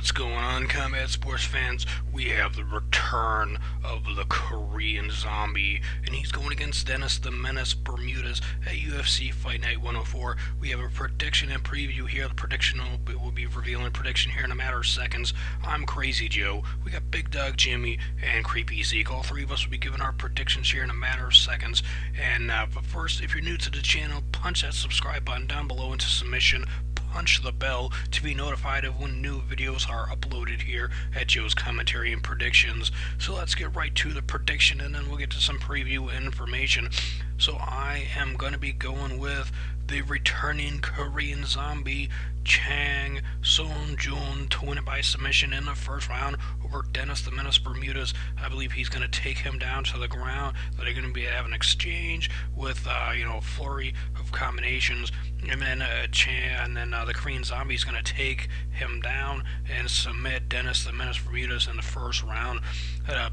What's going on, combat sports fans? We have the return of the Korean Zombie, and he's going against Dennis the Menace Bermudez at UFC Fight Night 104. We have a prediction and preview here. The prediction will be revealing prediction here in a matter of seconds. I'm Crazy Joe. We got Big Dog Jimmy and Creepy Zeke. All three of us will be giving our predictions here in a matter of seconds. But first, if you're new to the channel, punch that subscribe button down below into submission. Punch the bell to be notified of when new videos are uploaded here at Joe's Commentary and Predictions. So let's get right to the prediction, and then we'll get to some preview information. So I am going to be going with the returning Korean Zombie, Chang Sung-jun, to win it by submission in the first round over Dennis the Menace Bermudez. I believe he's going to take him down to the ground. They're going to be having an exchange with a flurry of combinations, and then the Korean Zombie is going to take him down and submit Dennis the Menace Bermudez in the first round.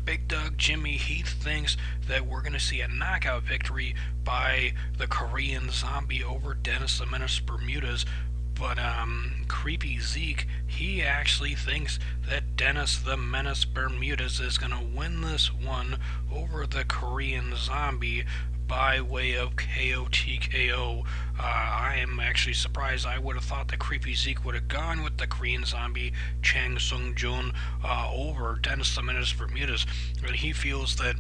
Big Doug Jimmy, he thinks that we're going to see a knockout victory by the Korean Zombie over Dennis the Menace Bermudez. But Creepy Zeke, he actually thinks that Dennis the Menace Bermudez is going to win this one over the Korean Zombie by way of KO/TKO. I am actually surprised. I would have thought that Creepy Zeke would have gone with the Korean Zombie, Chang Sung-jun, over Dennis the Menace Bermudez. But he feels that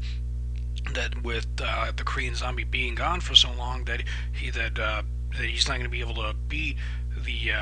with the Korean Zombie being gone for so long, that he's not going to be able to beat the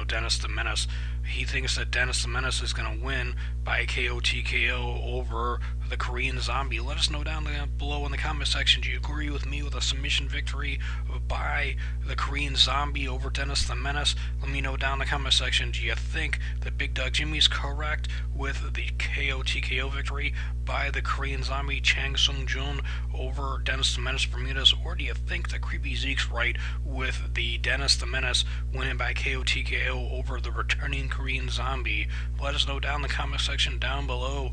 Dennis the Menace. He thinks that Dennis the Menace is going to win by KO/TKO over the Korean Zombie. Let us know down below in the comment section. Do you agree with me with a submission victory by the Korean Zombie over Dennis the Menace? Let me know down in the comment section. Do you think that Big Dog Jimmy's correct with the KO/TKO victory by the Korean Zombie, Chang Sung-jun, over Dennis the Menace Bermudez? Or do you think that Creepy Zeke's right with the Dennis the Menace winning by KO/TKO over the returning Korean Zombie? Let us know down in the comment section down below.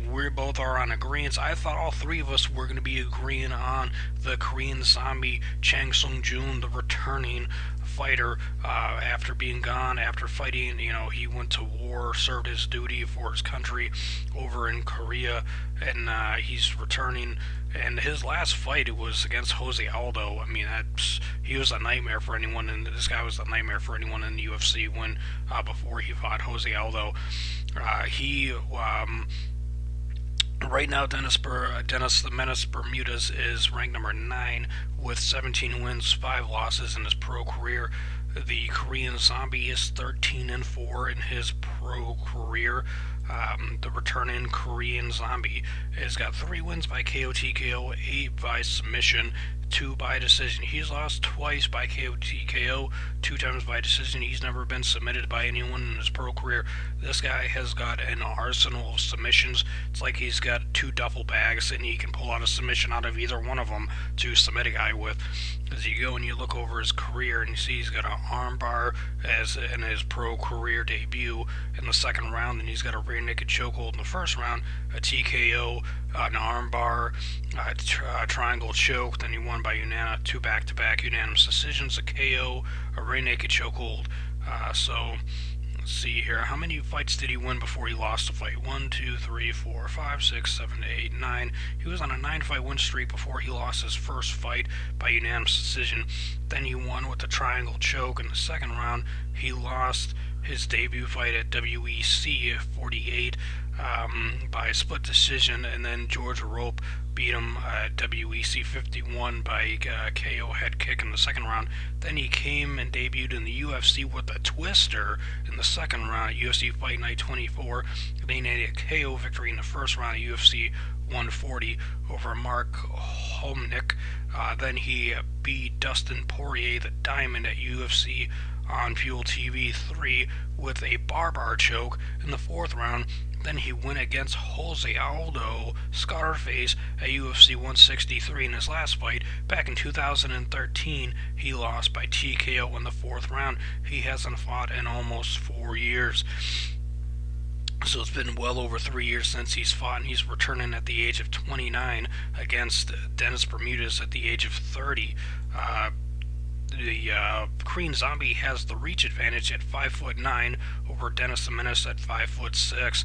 We both are on agreement. I thought all three of us were going to be agreeing on the Korean Zombie, Chang Sung-jun, the returning fighter, after being gone, after fighting. He went to war, served his duty for his country over in Korea, and he's returning. And his last fight was against Jose Aldo. I mean, he was a nightmare for anyone, and this guy was a nightmare for anyone in the UFC when before he fought Jose Aldo. Right now, Dennis the Menace Bermudez is ranked number 9 with 17 wins, 5 losses in his pro career. The Korean Zombie is 13-4 in his pro career. The returning Korean Zombie has got 3 wins by KO/TKO, 8 by submission, 2 by decision. He's lost twice by KO/TKO, 2 times by decision. He's never been submitted by anyone in his pro career. This guy has got an arsenal of submissions. It's like he's got 2 duffel bags, and he can pull out a submission out of either one of them to submit a guy with. As you go and you look over his career, and you see he's got an armbar as in his pro career debut in the second round, and he's got a rear naked chokehold in the first round, a TKO, an armbar, a triangle choke. Then he won by 2 back-to-back unanimous decisions, a KO, a rear naked chokehold. So let's see here. How many fights did he win before he lost a fight? 1, 2, 3, 4, 5, 6, 7, 8, 9. He was on a 9-fight win streak before he lost his first fight by unanimous decision. Then he won with the triangle choke in the second round. He lost his debut fight at WEC 48 by split decision, and then George Rope beat him at WEC 51 by KO head kick in the second round. Then he came and debuted in the UFC with a twister in the second round at UFC Fight Night 24. Then he had a KO victory in the first round at UFC 140 over Mark Homnick. Then he beat Dustin Poirier, the Diamond, at UFC on Fuel TV 3 with a bar choke in the fourth round. Then he went against Jose Aldo, Scarface, at UFC 163 in his last fight. Back in 2013, he lost by TKO in the fourth round. He hasn't fought in almost 4 years. So it's been well over 3 years since he's fought, and he's returning at the age of 29 against Dennis Bermudez at the age of 30. the Korean Zombie has the reach advantage at 5'9" over Dennis the Menace at 5'6".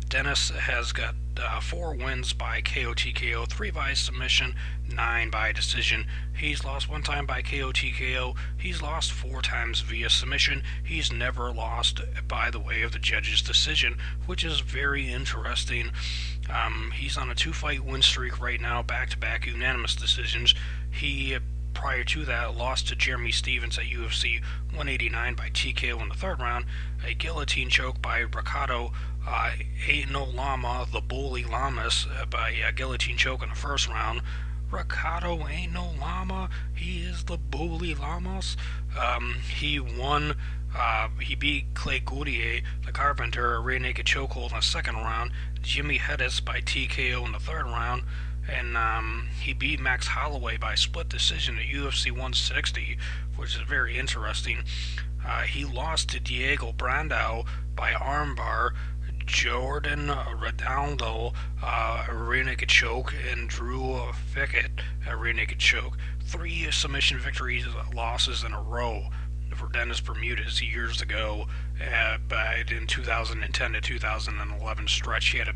Dennis has got 4 wins by KO/TKO, 3 by submission, 9 by decision. He's lost 1 time by KO/TKO. He's lost 4 times via submission. He's never lost by the way of the judge's decision, which is very interesting. He's on a 2-fight win streak right now, back-to-back unanimous decisions. He prior to that, lost to Jeremy Stevens at UFC 189 by TKO in the 3rd round, a guillotine choke by Ricardo Ain't No Llama, the Bully Lamas, by a guillotine choke in the 1st round. Ricardo Ain't No Llama, he is the Bully Lamas. He won. He beat Clay Goodier, the Carpenter, a rear naked chokehold in the 2nd round. Jimmy Hedges by TKO in the 3rd round. And he beat Max Holloway by split decision at UFC 160, which is very interesting. He lost to Diego Brandao by armbar, Jordan Redondo, a rear naked choke, and Drew Fickett, a rear naked choke. 3 submission victories, losses in a row for Dennis Bermudez years ago, but in 2010 to 2011 stretch, he had a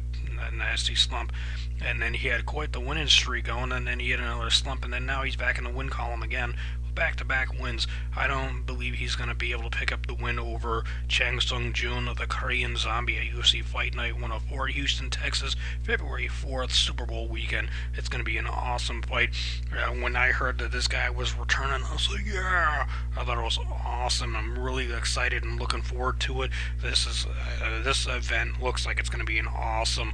nasty slump, and then he had quite the winning streak going, and then he had another slump, and then now he's back in the win column again. Back-to-back wins. I don't believe he's going to be able to pick up the win over Chang Sung-Jun, the Korean Zombie, at UFC Fight Night 104, Houston, Texas, February 4th, Super Bowl weekend. It's going to be an awesome fight. When I heard that this guy was returning, I was like, yeah! I thought it was awesome. I'm really excited and looking forward to it. This event looks like it's going to be an awesome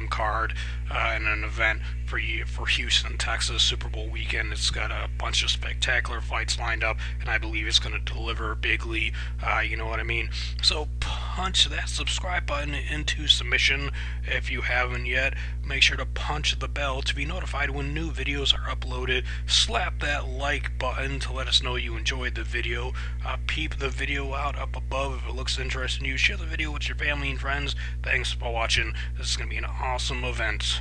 card and an event for Houston, Texas, Super Bowl weekend. It's got a bunch of spectacular fights lined up, and I believe it's going to deliver bigly. You know what I mean? So punch that subscribe button into submission if you haven't yet. Make sure to punch the bell to be notified when new videos are uploaded. Slap that like button to let us know you enjoyed the video. Peep the video out up above if it looks interesting to you. Share the video with your family and friends. Thanks for watching. This is going to be an awesome event.